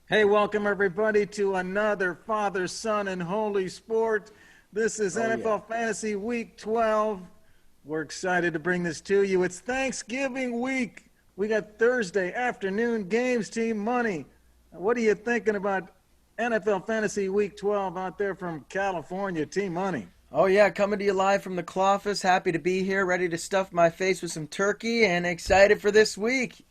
Hey, welcome everybody to another Father, Son, and Holy Sport. This is Oh yeah. NFL Fantasy Week 12. We're excited to bring this to you. It's Thanksgiving week. We got Thursday afternoon games, team money. What are you thinking about NFL Fantasy Week 12 out there from California, team money? Oh yeah, coming to you live from the Cloffice. Happy to be here, ready to stuff my face with some turkey and excited for this week.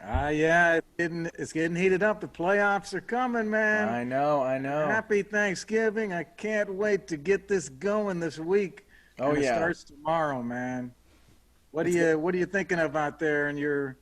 Yeah, it's getting heated up. The playoffs are coming, man. I know, I know. Happy Thanksgiving. I can't wait to get this going this week. Oh And it yeah. starts tomorrow, man. What are It's you what are you thinking of out there in your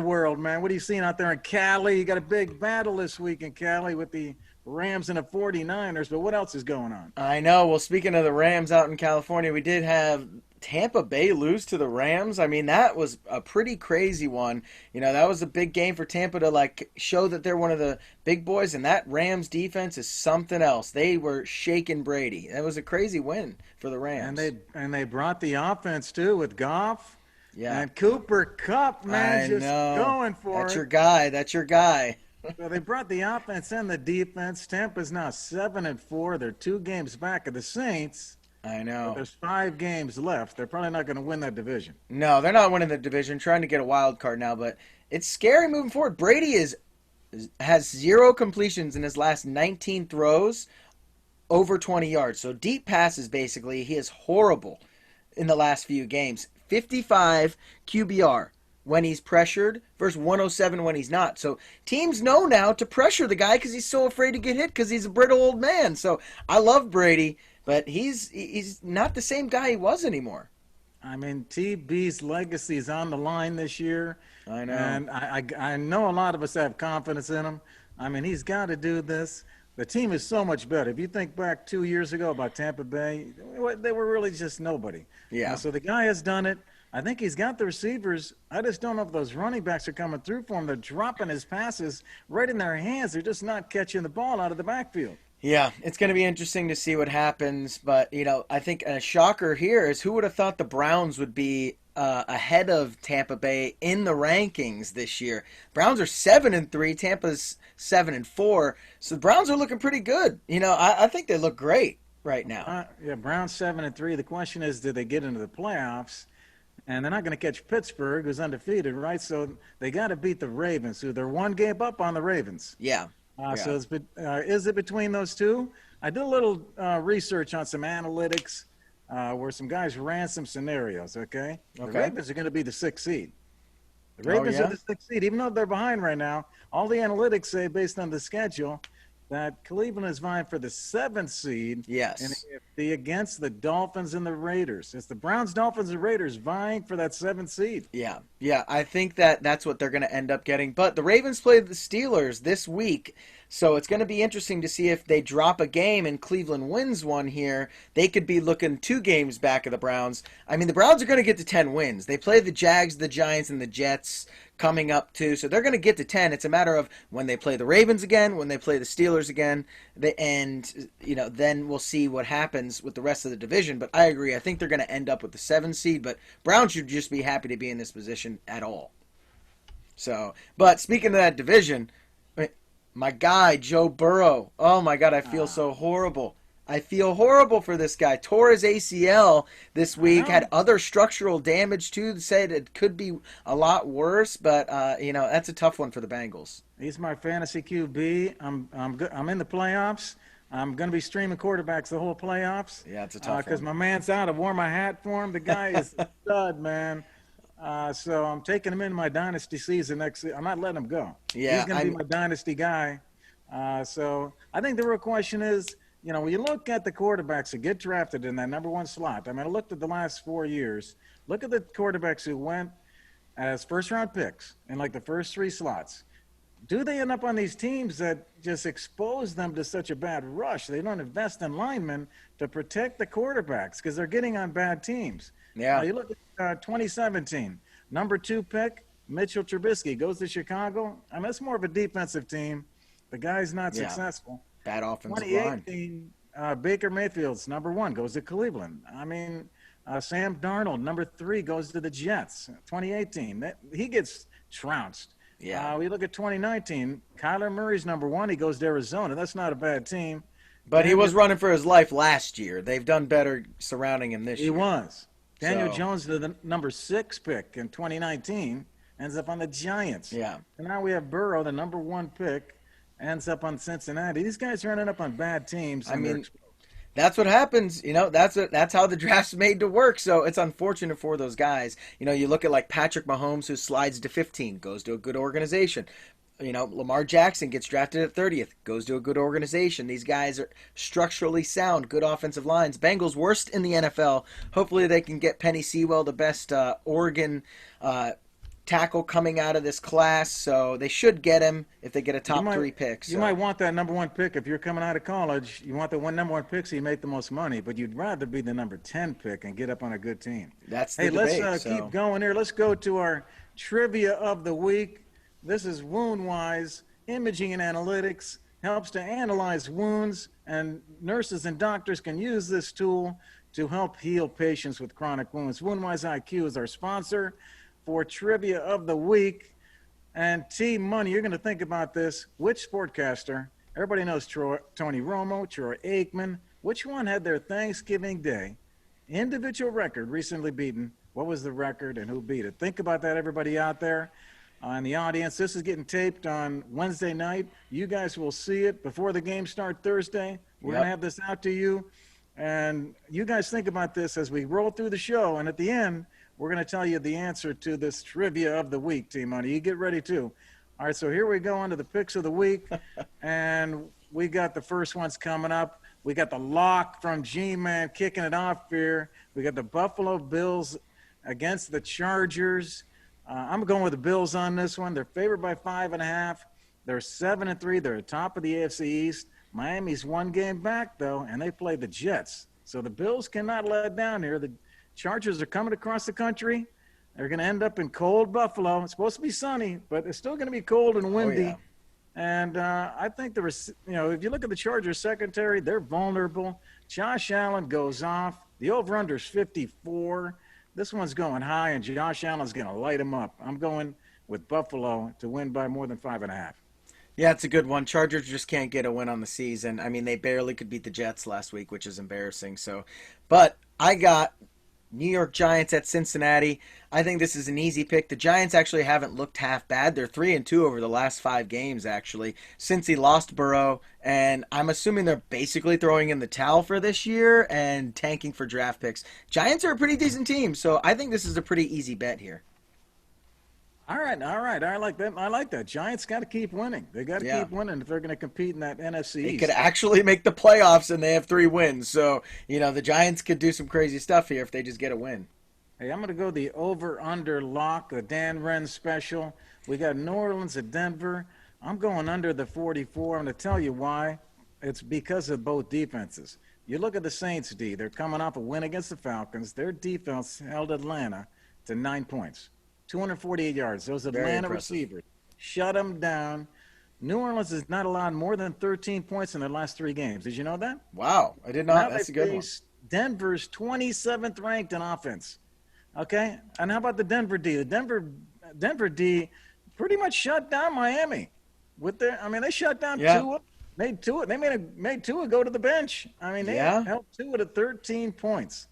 world, man? What are you seeing out there in Cali? You got a big battle this week in Cali with the Rams and the 49ers, but what else is going on? I know. Well, speaking of the Rams out in California, we did have Tampa Bay lose to the Rams. I mean, that was a pretty crazy one. That was a big game for Tampa to like show that they're one of the big boys, and that Rams defense is something else. They were shaking Brady. That was a crazy win for the And Rams. they brought the offense too with Goff Yeah. and Cooper Cup, man, I just know. going for That's your it. guy. That's your guy. So they brought the offense and the defense. Tampa's now 7-4. They're 2 games back of the Saints, I but know. there's 5 games left. They're probably not going to win that division. No, they're not winning the division. Trying to get a wild card now, but it's scary moving forward. Brady has zero completions in his last 19 throws over 20 yards. So deep passes, basically, he is horrible in the last few games. 55 QBR when he's pressured versus 107 when he's not. So teams know now to pressure the guy because he's so afraid to get hit because he's a brittle old man. So I love Brady, but he's not the same guy he was anymore. I mean, TB's legacy is on the line this year, I know. and I know a lot of us have confidence in him. I mean, he's got to do this. The team is so much better. If you think back 2 years ago about Tampa Bay, they were really just nobody. Yeah. So the guy has done it. I think he's got the receivers. I just don't know if those running backs are coming through for him. They're dropping his passes right in their hands. They're just not catching the ball out of the backfield. Yeah, it's going to be interesting to see what happens. But, I think a shocker here is who would have thought the Browns would be ahead of Tampa Bay in the rankings this year? Browns are 7-3, Tampa's 7-4. So the Browns are looking pretty good. I think they look great right now. Yeah, Browns 7-3. The question is, did they get into the playoffs? And they're not going to catch Pittsburgh, who's undefeated, right? So they got to beat the Ravens, who they're 1 game up on the Ravens. Yeah. So Yeah. is it between those two? I did a little research on some analytics where some guys ran some scenarios, okay? The Okay. Ravens are going to be the 6th seed. The Oh, Ravens are yeah? the 6th seed, even though they're behind right now. All the analytics say, based on the schedule, that Cleveland is vying for the 7th seed, and Yes. if the against the Dolphins and the Raiders. It's the Browns, Dolphins, and Raiders vying for that 7th seed. Yeah, yeah, I think that's what they're going to end up getting. But the Ravens play the Steelers this week, so it's going to be interesting to see if they drop a game and Cleveland wins one here. They could be looking 2 games back of the Browns. I mean, the Browns are going to get to 10 wins. They play the Jags, the Giants, and the Jets coming up too, so they're going to get to 10. It's a matter of when they play the Ravens again, when they play the Steelers again, and then we'll see what happens with the rest of the division. But I agree. I think they're going to end up with the 7th seed, but Browns should just be happy to be in this position at all. So, but speaking of that division, my guy Joe Burrow. Oh my God, I feel Ah, so horrible. I feel horrible for this guy. Tore his ACL this I week. Had know. other structural damage too. Said it could be a lot worse, but that's a tough one for the Bengals. He's my fantasy QB. I'm in the playoffs. I'm going to be streaming quarterbacks the whole playoffs Yeah, it's a tough because one. my man's out. I wore my hat for him. The guy is a stud, man. So I'm taking him in my dynasty season next. I'm not letting him go. He's Yeah, going to be I'm. my dynasty guy. So I think the real question is, when you look at the quarterbacks that get drafted in that number 1 slot. I mean, I looked at the last 4 years. Look at the quarterbacks who went as first round picks in like the first 3 slots. Do they end up on these teams that just expose them to such a bad rush? They don't invest in linemen to protect the quarterbacks because they're getting on bad teams. Yeah, You look at 2017, number 2 pick, Mitchell Trubisky goes to Chicago. I mean, that's more of a defensive team. The guy's not yeah. successful. Bad offensive line. 2018, Baker Mayfield's number 1 goes to Cleveland. I mean, Sam Darnold, number 3, goes to the Jets. 2018, he gets trounced. Yeah. We look at 2019. Kyler Murray's number one. He goes to Arizona. That's not a bad team. But he was Daniel, running for his life last year. They've done better surrounding him this he year. was. Daniel So, Jones, the number six pick in 2019, ends up on the Giants. yeah. And now we have Burrow, the number one pick, ends up on Cincinnati. These guys are ending up on bad teams, I and they're mean, that's what happens. That's how the draft's made to work. So it's unfortunate for those guys. You look at like Patrick Mahomes, who slides to 15, goes to a good organization. Lamar Jackson gets drafted at 30th, goes to a good organization. These guys are structurally sound, good offensive lines. Bengals worst in the NFL. Hopefully they can get Penny Sewell, the best Oregon tackle coming out of this class. So they should get him if they get a you top might three pick. you So might want that number one pick if you're coming out of college. You want the number one pick so you make the most money, but you'd rather be the number 10 pick and get up on a good team. that's the Hey, let's debate. keep going here. Let's go to our trivia of the week. This is Woundwise Imaging and Analytics. Helps to analyze wounds, and nurses and doctors can use this tool to help heal patients with chronic wounds. Woundwise IQ is our sponsor for trivia of the week. And T Money, you're going to think about this. Which sportcaster? Everybody knows Tony Romo, Troy Aikman. Which one had their Thanksgiving Day individual record recently beaten? What was the record and who beat it? Think about that, everybody out there in the audience. This is getting taped on Wednesday night. You guys will see it before the game start Thursday. We're going to have this out to you. And you guys think about this as we roll through the show. And at the end, we're going to tell you the answer to this trivia of the week, Team Money. You get ready, too. All right, so here we go on to the picks of the week. And we got the first ones coming up. We got the lock from G-Man kicking it off here. We got the Buffalo Bills against the Chargers. I'm going with the Bills on this one. They're favored by 5.5. They're 7-3. They're atop of the AFC East. Miami's one game back, though, and they play the Jets. So the Bills cannot let down here. The Chargers are coming across the country. They're going to end up in cold Buffalo. It's supposed to be sunny, but it's still going to be cold and windy. yeah. And I think if you look at the Chargers secondary, they're vulnerable. Josh Allen goes off. The over-under is 54. This one's going high, and Josh Allen's going to light him up. I'm going with Buffalo to win by more than 5.5. Yeah, it's a good one. Chargers just can't get a win on the season. I mean, they barely could beat the Jets last week, which is embarrassing. But I got New York Giants at Cincinnati. I think this is an easy pick. The Giants actually haven't looked half bad. They're 3-2 over the last 5 games, actually, since he lost Burrow. And I'm assuming they're basically throwing in the towel for this year and tanking for draft picks. Giants are a pretty decent team, so I think this is a pretty easy bet here. All right. I like that. I like that. Giants got to keep winning. They got to keep winning if they're going to compete in that NFC East. They could actually make the playoffs, and they have 3 wins. So, the Giants could do some crazy stuff here if they just get a win. Hey, I'm going to go the over-under lock, the Dan Wren special. We got New Orleans at Denver. I'm going under the 44. I'm going to tell you why. It's because of both defenses. You look at the Saints' D. They're coming off a win against the Falcons. Their defense held Atlanta to 9 points. 248 yards. Those Atlanta receivers shut them down. New Orleans has not allowed more than 13 points in their last 3 games. Did you know that? Wow, I did not. Now That's a good one. Denver's 27th ranked in offense. Okay, and how about the Denver D? The Denver D pretty much shut down Miami. They shut down Tua. Made Tua. They made Tua go to the bench. They held Tua to 13 points.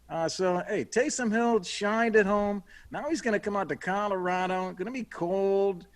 Taysom Hill shined at home. Now he's going to come out to Colorado. Going to be cold.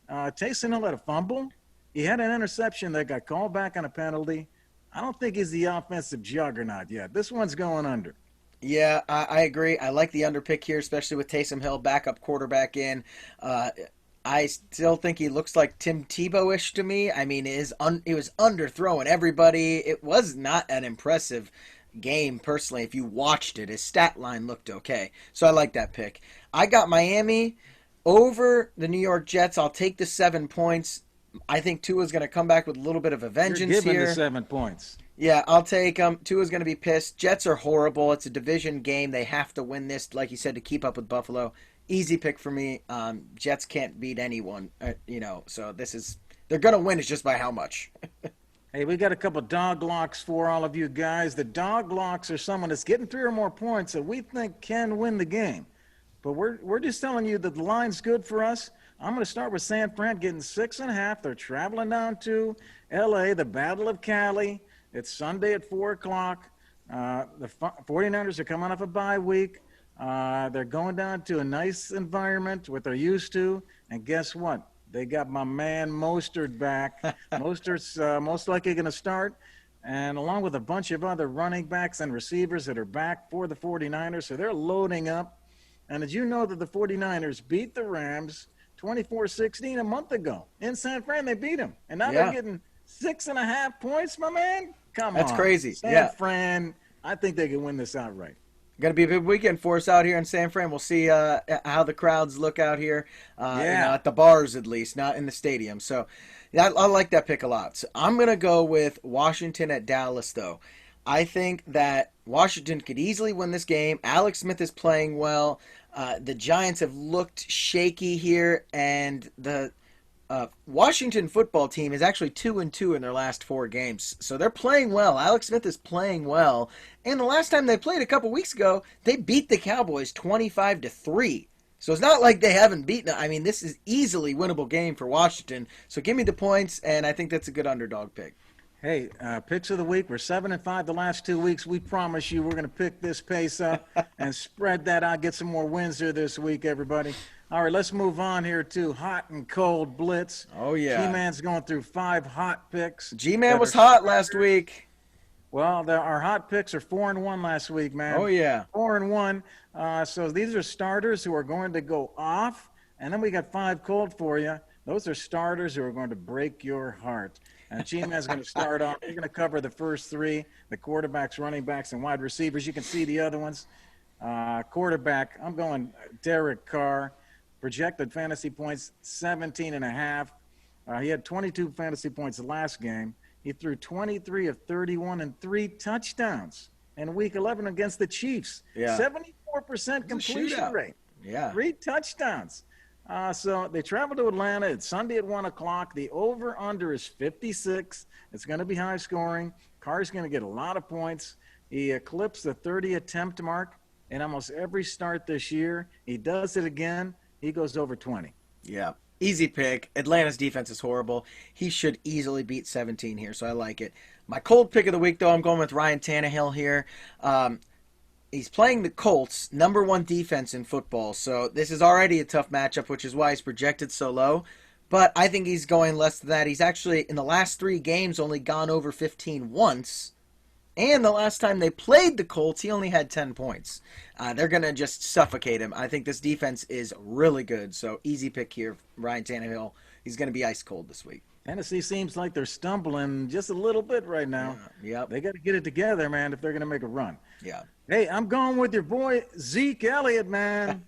Taysom Hill had a fumble. He had an interception that got called back on a penalty. I don't think he's the offensive juggernaut yet. This one's going under. Yeah, I agree. I like the underpick here, especially with Taysom Hill, backup quarterback in. I still think he looks like Tim Tebow-ish to me. I mean, it was underthrowing everybody. It was not an impressive game, personally. If you watched it, his stat line looked okay. So I like that pick. I got Miami over the New York Jets. I'll take the 7 points. I think Tua's going to come back with a little bit of a vengeance You're giving here. the 7 points. Yeah, I'll take them. Tua's going to be pissed. Jets are horrible. It's a division game. They have to win this, like you said, to keep up with Buffalo. Easy pick for me. Jets can't beat anyone, so they're going to win. It's just by how much. Hey, we got a couple dog locks for all of you guys. The dog locks are someone that's getting 3 or more points that we think can win the game. But we're just telling you that the line's good for us. I'm going to start with San Fran getting 6.5. They're traveling down to L.A., the Battle of Cali. It's Sunday at 4 o'clock. The 49ers are coming off a bye week. They're going down to a nice environment, what they're used to. And guess what? They got my man Mostert back. Mostert's most likely going to start, and along with a bunch of other running backs and receivers that are back for the 49ers. So they're loading up. And did you know that the 49ers beat the Rams 24-16 a month ago? In San Fran, they beat them. And now they're getting 6.5 points, my man? Come on. That's crazy. San Fran, I think they can win this outright. Going to be a big weekend for us out here in San Fran. We'll see how the crowds look out here, at the bars at least, not in the stadium. So I like that pick a lot. So I'm going to go with Washington at Dallas, though. I think that Washington could easily win this game. Alex Smith is playing well. The Giants have looked shaky here, and the Washington football team is actually 2-2 in their last 4 games. So they're playing well. Alex Smith is playing well. And the last time they played a couple weeks ago, they beat the Cowboys 25-3. So it's not like they haven't beaten. I mean, this is easily winnable game for Washington. So give me the points, and I think that's a good underdog pick. Hey, picks of the week. We're 7-5 the last 2 weeks. We promise you we're going to pick this pace up and spread that out, get some more wins here this week, everybody. All right, let's move on here to hot and cold blitz. Oh, yeah. G-Man's going through 5 hot picks. G-Man was hot last week. Well, our hot picks are 4-1 last week, man. Oh, yeah. 4-1. So these are starters who are going to go off, and then we got 5 cold for you. Those are starters who are going to break your heart. And G-Man's going to start off. You're going to cover the first 3, the quarterbacks, running backs, and wide receivers. You can see the other ones. Quarterback, I'm going Derek Carr. Projected fantasy points, 17.5. He had 22 fantasy points the last game. He threw 23 of 31 and 3 touchdowns in Week 11 against the Chiefs. Yeah. 74% completion rate. Yeah. 3 touchdowns. So they travel to Atlanta. It's Sunday at 1 o'clock. The over-under is 56. It's going to be high scoring. Carr's going to get a lot of points. He eclipsed the 30 attempt mark in almost every start this year. He does it again. He goes over 20. Yeah. Easy pick. Atlanta's defense is horrible. He should easily beat 17 here, so I like it. My cold pick of the week, though, I'm going with Ryan Tannehill here. He's playing the Colts, number 1 defense in football, so this is already a tough matchup, which is why he's projected so low. But I think he's going less than that. He's actually, in the last 3 games, only gone over 15 once. And the last time they played the Colts, he only had 10 points. They're going to just suffocate him. I think this defense is really good. So easy pick here, Ryan Tannehill. He's going to be ice cold this week. Tennessee seems like they're stumbling just a little bit right now. Yep. They got to get it together, man, if they're going to make a run. Yeah. Hey, I'm going with your boy Zeke Elliott, man.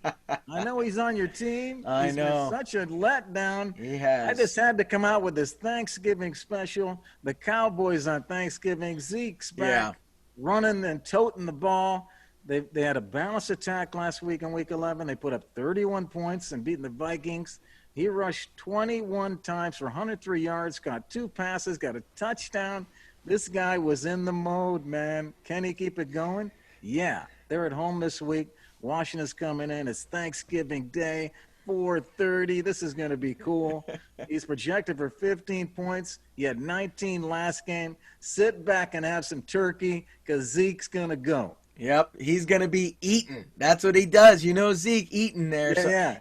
I know he's on your team. I He's know. been such a letdown. He has. I just had to come out with this Thanksgiving special. The Cowboys on Thanksgiving. Zeke's back, running and toting the ball. They had a balanced attack last week in Week 11. They put up 31 points and beating the Vikings. He rushed 21 times for 103 yards, got 2 passes, got a touchdown. This guy was in the mode, man. Can he keep it going? Yeah. They're at home this week. Washington's coming in. It's Thanksgiving Day, 4:30. This is going to be cool. He's projected for 15 points. He had 19 last game. Sit back and have some turkey because Zeke's going to go. Yep, he's gonna be eating. That's what he does. You know, Zeke eating there. Yeah, so yeah.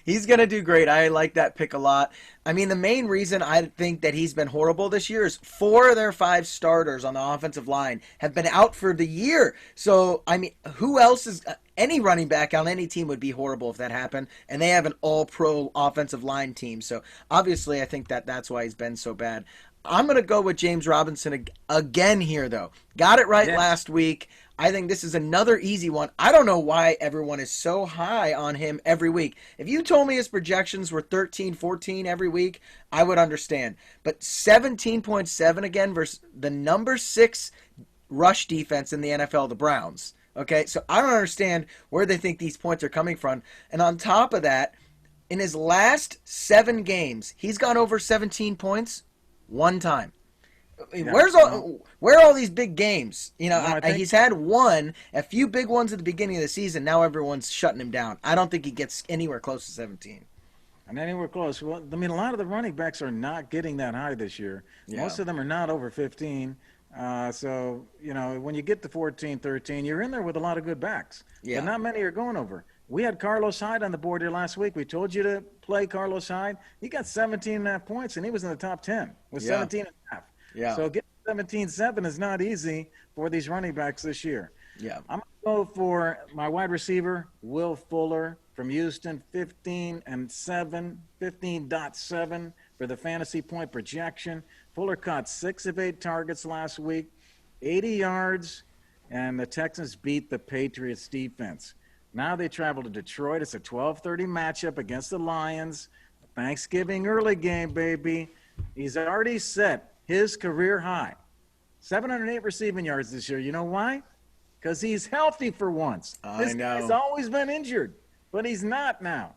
He's gonna do great. I like that pick a lot. I mean, the main reason I think that he's been horrible this year is 4 of their 5 starters on the offensive line have been out for the year. So I mean, who else is? Any running back on any team would be horrible if that happened, and they have an all-pro offensive line team. So obviously, I think that's why he's been so bad. I'm going to go with James Robinson again here, though. Got it right last week. I think this is another easy one. I don't know why everyone is so high on him every week. If you told me his projections were 13, 14 every week, I would understand. But 17.7 again versus the number 6 rush defense in the NFL, the Browns. Okay, so I don't understand where they think these points are coming from. And on top of that, in his last 7 games, he's gone over 17 points 1 time. Yeah. Where are all these big games? No, I think He's had a few big ones at the beginning of the season. Now everyone's shutting him down. I don't think he gets anywhere close to 17. and anywhere close. Well, I mean, a lot of the running backs are not getting that high this year. Yeah, Most of them are not over 15. So, when you get to 14, 13, you're in there with a lot of good backs, but yeah, not many are going over. We had Carlos Hyde on the board here last week. We told you to play Carlos Hyde. He got 17 and a half points, and he was in the top 10 with yeah, 17 and a half. yeah, So getting 17-7 is not easy for these running backs this year. yeah. I'm going to go for my wide receiver, Will Fuller from Houston, 15.7 for the fantasy point projection. Fuller caught 6 of 8 targets last week, 80 yards, and the Texans beat the Patriots defense. Now they travel to Detroit. It's a 12:30 matchup against the Lions. Thanksgiving early game, baby. He's already set his career high. 708 receiving yards this year. You know why? Because he's healthy for once. I This guy's know. always been injured, but he's not now.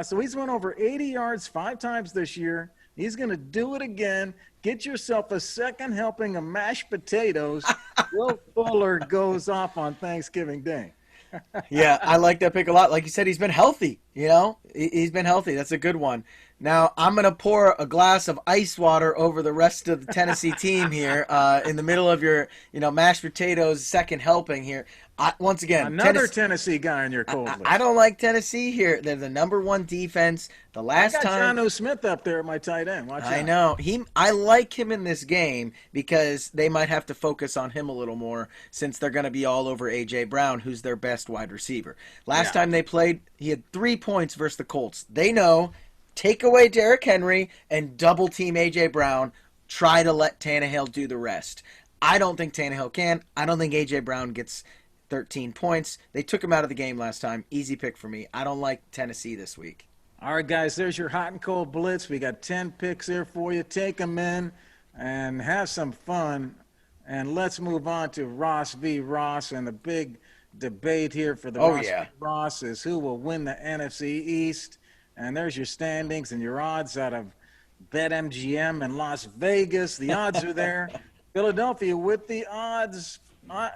So he's went over 80 yards 5 times this year. He's going to do it again. Get yourself a second helping of mashed potatoes. Will Fuller goes off on Thanksgiving Day. Yeah, I like that pick a lot. Like you said, he's been healthy. He's been healthy. That's a good one. Now I'm gonna pour a glass of ice water over the rest of the Tennessee team here, in the middle of your, mashed potatoes second helping here. Once again, Another Tennessee guy in your cold list. I don't like Tennessee here. They're the number 1 defense. The I last got time Jonnu Smith up there at my tight end. Watch I out. know. I like him in this game because they might have to focus on him a little more since they're going to be all over A.J. Brown, who's their best wide receiver. Last Yeah. time they played, he had 3 points versus the Colts. They know, take away Derrick Henry and double team A.J. Brown, try to let Tannehill do the rest. I don't think Tannehill can. I don't think A.J. Brown gets 13 points. They took him out of the game last time. Easy pick for me. I don't like Tennessee this week. All right, guys, there's your hot and cold blitz. We got 10 picks here for you. Take them in and have some fun. And let's move on to Ross v. Ross. And the big debate here for the Ross v. Ross is who will win the NFC East. And there's your standings and your odds out of BetMGM in Las Vegas. The odds are there. Philadelphia with the odds.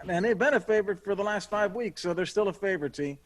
And they've been a favorite for the last 5 weeks, so they're still a favorite, T.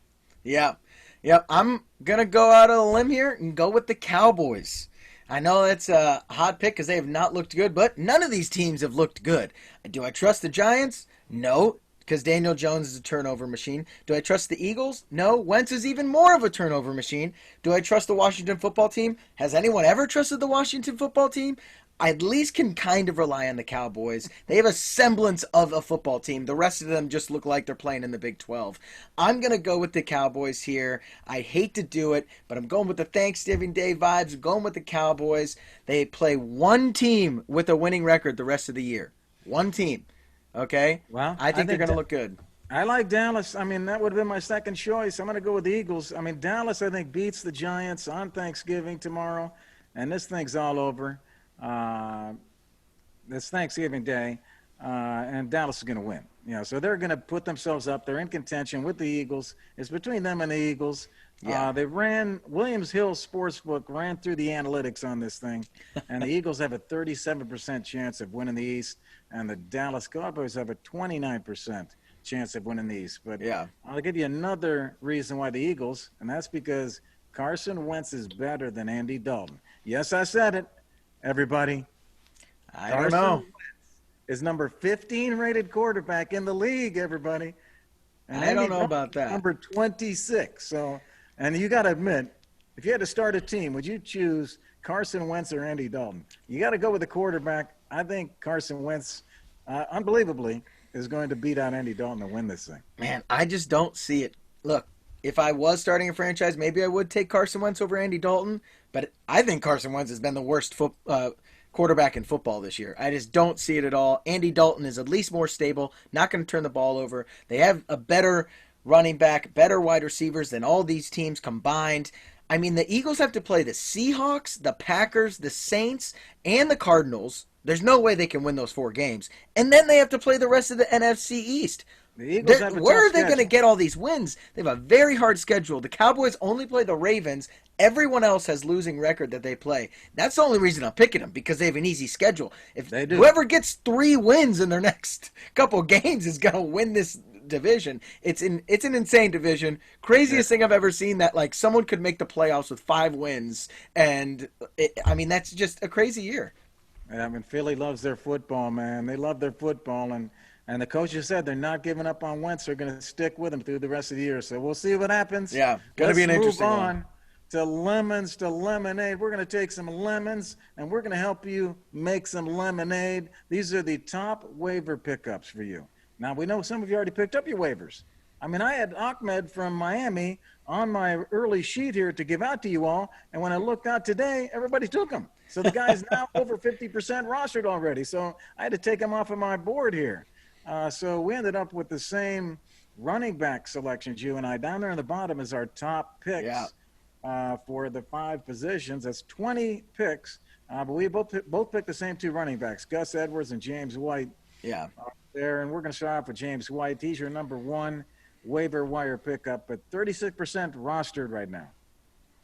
Yeah. Yep. I'm going to go out on a limb here and go with the Cowboys. I know that's a hot pick because they have not looked good, but none of these teams have looked good. Do I trust the Giants? No, because Daniel Jones is a turnover machine. Do I trust the Eagles? No, Wentz is even more of a turnover machine. Do I trust the Washington football team? Has anyone ever trusted the Washington football team? I at least can kind of rely on the Cowboys. They have a semblance of a football team. The rest of them just look like they're playing in the Big 12. I'm going to go with the Cowboys here. I hate to do it, but I'm going with the Thanksgiving Day vibes. I'm going with the Cowboys. They play one team with a winning record the rest of the year. One team. Okay? Well, I think they're going to look good. I like Dallas. I mean, that would have been my second choice. I'm going to go with the Eagles. I mean, Dallas, I think, beats the Giants on Thanksgiving tomorrow, and this thing's all over. This Thanksgiving Day, and Dallas is going to win. So they're going to put themselves up. They're in contention with the Eagles. It's between them and the Eagles. Yeah. Williams Hill Sportsbook ran through the analytics on this thing, and the Eagles have a 37% chance of winning the East, and the Dallas Cowboys have a 29% chance of winning the East. But Yeah. I'll give you another reason why the Eagles, and that's because Carson Wentz is better than Andy Dalton. Yes, I said it, everybody. I don't know. Wentz is number 15 rated quarterback in the league, everybody. And I don't Andy know about Dalton's that. number 26. So, and you got to admit, if you had to start a team, would you choose Carson Wentz or Andy Dalton? You got to go with the quarterback. I think Carson Wentz, unbelievably, is going to beat out Andy Dalton to win this thing. Man, I just don't see it. Look, if I was starting a franchise, maybe I would take Carson Wentz over Andy Dalton, but I think Carson Wentz has been the worst quarterback in football this year. I just don't see it at all. Andy Dalton is at least more stable, not going to turn the ball over. They have a better running back, better wide receivers than all these teams combined. I mean, the Eagles have to play the Seahawks, the Packers, the Saints, and the Cardinals. There's no way they can win those 4 games. And then they have to play the rest of the NFC East. The Eagles have a tough Where are they going to schedule. get all these wins? They have a very hard schedule. The Cowboys only play the Ravens. Everyone else has losing record that they play. That's the only reason I'm picking them, because they have an easy schedule. If They do. whoever gets 3 wins in their next couple games is going to win this division. It's an insane division. Yeah. Craziest thing I've ever seen, that like someone could make the playoffs with 5 wins, and I mean that's just a crazy year. I mean, Philly loves their football, man. They love their football, and the coaches said they're not giving up on Wentz. They're going to stick with him through the rest of the year. So we'll see what happens. Yeah, gonna Let's be an move interesting on one. to lemons to lemonade. We're going to take some lemons, and we're going to help you make some lemonade. These are the top waiver pickups for you. Now, we know some of you already picked up your waivers. I mean, I had Ahmed from Miami on my early sheet here to give out to you all, and when I looked out today, everybody took him. So the guy's now over 50% rostered already. So I had to take him off of my board here. So we ended up with the same running back selections, you and I. Down there in the bottom is our top picks Yeah. for the 5 positions. That's 20 picks. But we both picked the same 2 running backs, Gus Edwards and James White Yeah. there. And we're going to start off with James White. He's your number 1 waiver wire pickup at 36% rostered right now.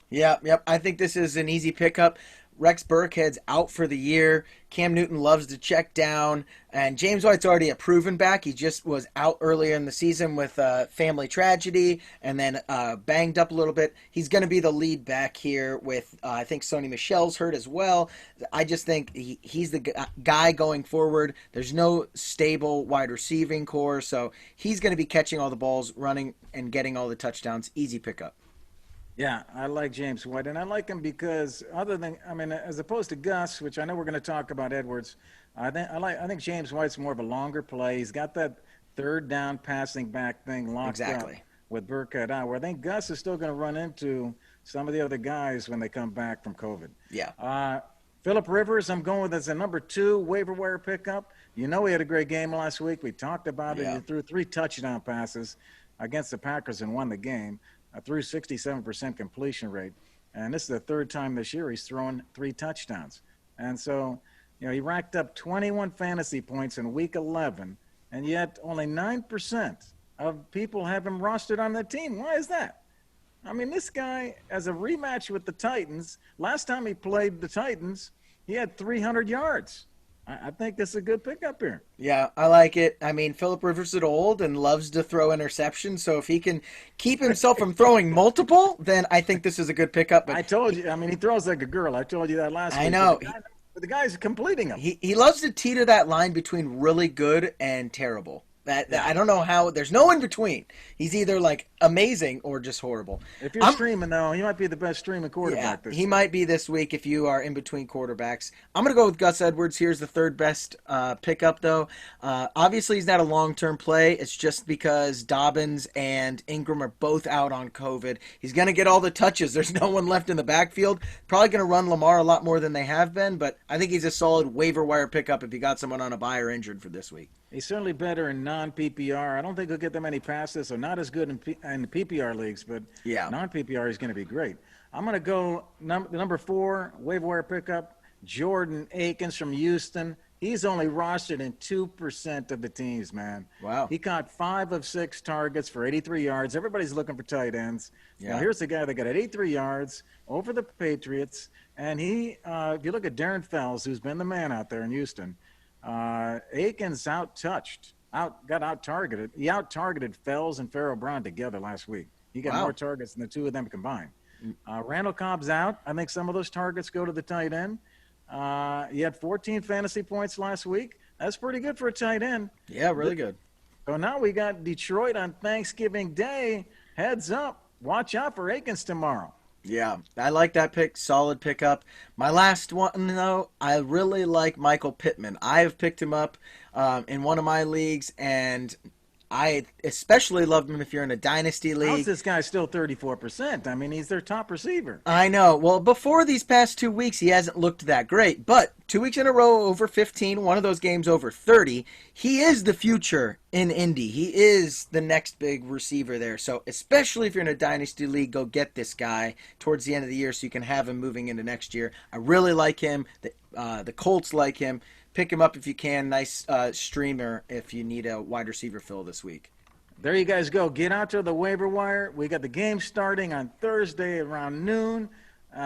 Yep. I think this is an easy pickup. Rex Burkhead's out for the year. Cam Newton loves to check down. And James White's already a proven back. He just was out earlier in the season with family tragedy and then banged up a little bit. He's going to be the lead back here with, I think Sony Michel's hurt as well. I just think he's the guy going forward. There's no stable wide receiving core, so he's going to be catching all the balls, running, and getting all the touchdowns. Easy pickup. Yeah, I like James White, and I like him because as opposed to Gus, which I know we're going to talk about Edwards, I think James White's more of a longer play. He's got that third down passing back thing locked up Exactly. with Burkhead out. Where I think Gus is still going to run into some of the other guys when they come back from COVID. Yeah. Phillip Rivers, I'm going with as a number 2 waiver wire pickup. You know he had a great game last week. We talked about it. Yeah. He threw 3 touchdown passes against the Packers and won the game. Threw 67% completion rate. And this is the 3rd time this year he's thrown 3 touchdowns. And so, he racked up 21 fantasy points in week 11, and yet only 9% of people have him rostered on their team. Why is that? I mean, this guy has a rematch with the Titans. Last time he played the Titans, he had 300 yards. I think this is a good pickup here. Yeah, I like it. I mean, Philip Rivers is old and loves to throw interceptions, so if he can keep himself from throwing multiple, then I think this is a good pickup. But I told you. I mean, he throws like a girl. I told you that last week. I know. But the guy's completing them. He loves to teeter that line between really good and terrible. That I don't know how. There's no in between. He's either like amazing or just horrible. If you're streaming, though, he might be the best streaming Yeah, quarterback this he year. might be this week if you are in between quarterbacks. I'm going to go with Gus Edwards. Here's the 3rd best pickup, though. Obviously, he's not a long-term play. It's just because Dobbins and Ingram are both out on COVID. He's going to get all the touches. There's no one left in the backfield. Probably going to run Lamar a lot more than they have been, but I think he's a solid waiver wire pickup if you got someone on a bye or injured for this week. He's certainly better in non-PPR. I don't think he'll get that many passes, so not as good in the PPR leagues, but Yeah. non-PPR he's going to be great. I'm going to go number 4 waiver wire pickup, Jordan Akins from Houston. He's only rostered in 2% of the teams, man. Wow. He caught 5 of 6 targets for 83 yards. Everybody's looking for tight ends. Yeah. Now, here's the guy that got 83 yards over the Patriots. And if you look at Darren Fells, who's been the man out there in Houston, Akins got out-targeted. He out-targeted Fells and Farrell Brown together last week. He got more targets than the 2 of them combined. Randall Cobb's out. I think some of those targets go to the tight end. He had 14 fantasy points last week. That's pretty good for a tight end. Yeah, really good. So now we got Detroit on Thanksgiving Day. Heads up. Watch out for Akins tomorrow. Yeah, I like that pick. Solid pickup. My last one, though, I really like Michael Pittman. I have picked him up in one of my leagues, and I especially love him if you're in a dynasty How's league. this guy still 34%? I mean, he's their top receiver. I know. Well, before these past 2 weeks, he hasn't looked that great. But 2 weeks in a row, over 15, one of those games over 30. He is the future in Indy. He is the next big receiver there. So especially if you're in a dynasty league, go get this guy towards the end of the year so you can have him moving into next year. I really like him. The Colts like him. Pick him up if you can. Nice streamer if you need a wide receiver fill this week. There you guys go. Get out to the waiver wire. We got the game starting on Thursday around noon.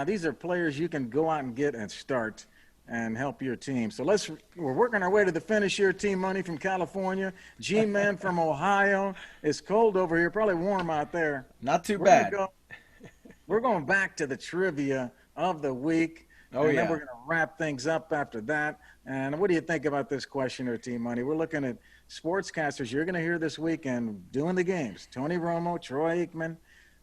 These are players you can go out and get and start and help your team. So we're working our way to the finish here. Team Money from California. G-Man from Ohio. It's cold over here, probably warm out there. Not too bad. We're going back to the trivia of the week. Oh, and yeah. then we're going to wrap things up after that. And what do you think about this question here, Team Money? We're looking at sportscasters you're going to hear this weekend doing the games. Tony Romo, Troy Aikman.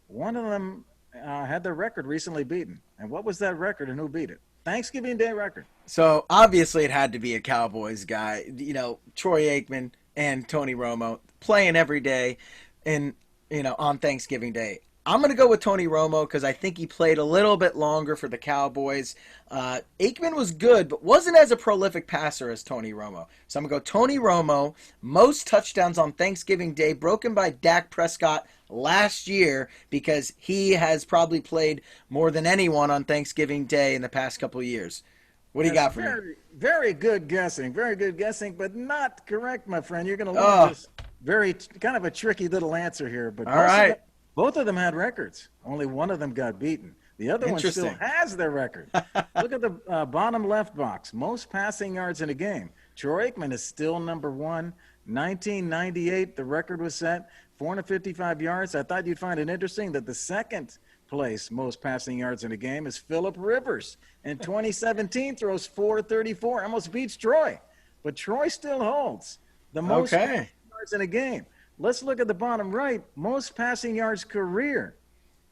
One of them had their record recently beaten. And what was that record and who beat it? Thanksgiving Day record. So obviously it had to be a Cowboys guy. You know, Troy Aikman and Tony Romo playing every day and, on Thanksgiving Day. I'm going to go with Tony Romo because I think he played a little bit longer for the Cowboys. Aikman was good, but wasn't as a prolific passer as Tony Romo. So I'm going to go Tony Romo, most touchdowns on Thanksgiving Day, broken by Dak Prescott last year because he has probably played more than anyone on Thanksgiving Day in the past couple of years. What do you got for me? Very good guessing. Very good guessing, but not correct, my friend. You're going to learn this kind of a tricky little answer here. But all right. Both of them had records. Only one of them got beaten. The other one still has their record. Look at the bottom left box. Most passing yards in a game. Troy Aikman is still number one. 1998, the record was set. 455 yards. I thought you'd find it interesting that the second place most passing yards in a game is Phillip Rivers. In 2017, throws 434. Almost beats Troy. But Troy still holds the most passing yards in a game. Let's look at the bottom right. Most passing yards career.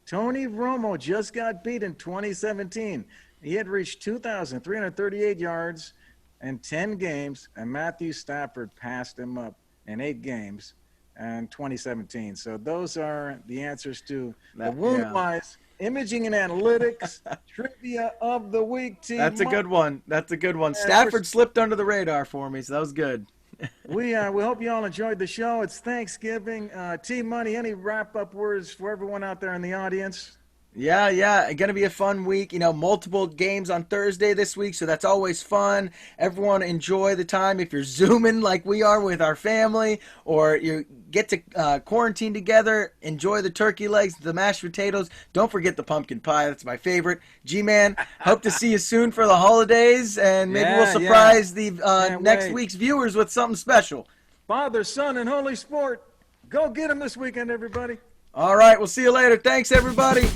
Tony Romo just got beat in 2017. He had reached 2,338 yards in 10 games, and Matthew Stafford passed him up in 8 games in 2017. So those are the answers to the wound-wise imaging and analytics trivia of the week. Team That's a good one. That's a good one. Stafford slipped under the radar for me, so that was good. We hope you all enjoyed the show. It's Thanksgiving. Team Money, any wrap-up words for everyone out there in the audience? Yeah. Going to be a fun week. Multiple games on Thursday this week, so that's always fun. Everyone enjoy the time. If you're Zooming like we are with our family, or you get to quarantine together, enjoy the turkey legs, the mashed potatoes. Don't forget the pumpkin pie. That's my favorite. G-Man, hope to see you soon for the holidays, and maybe we'll surprise the next week's viewers with something special. Father, Son, and Holy Sport. Go get them this weekend, everybody. All right, we'll see you later. Thanks, everybody.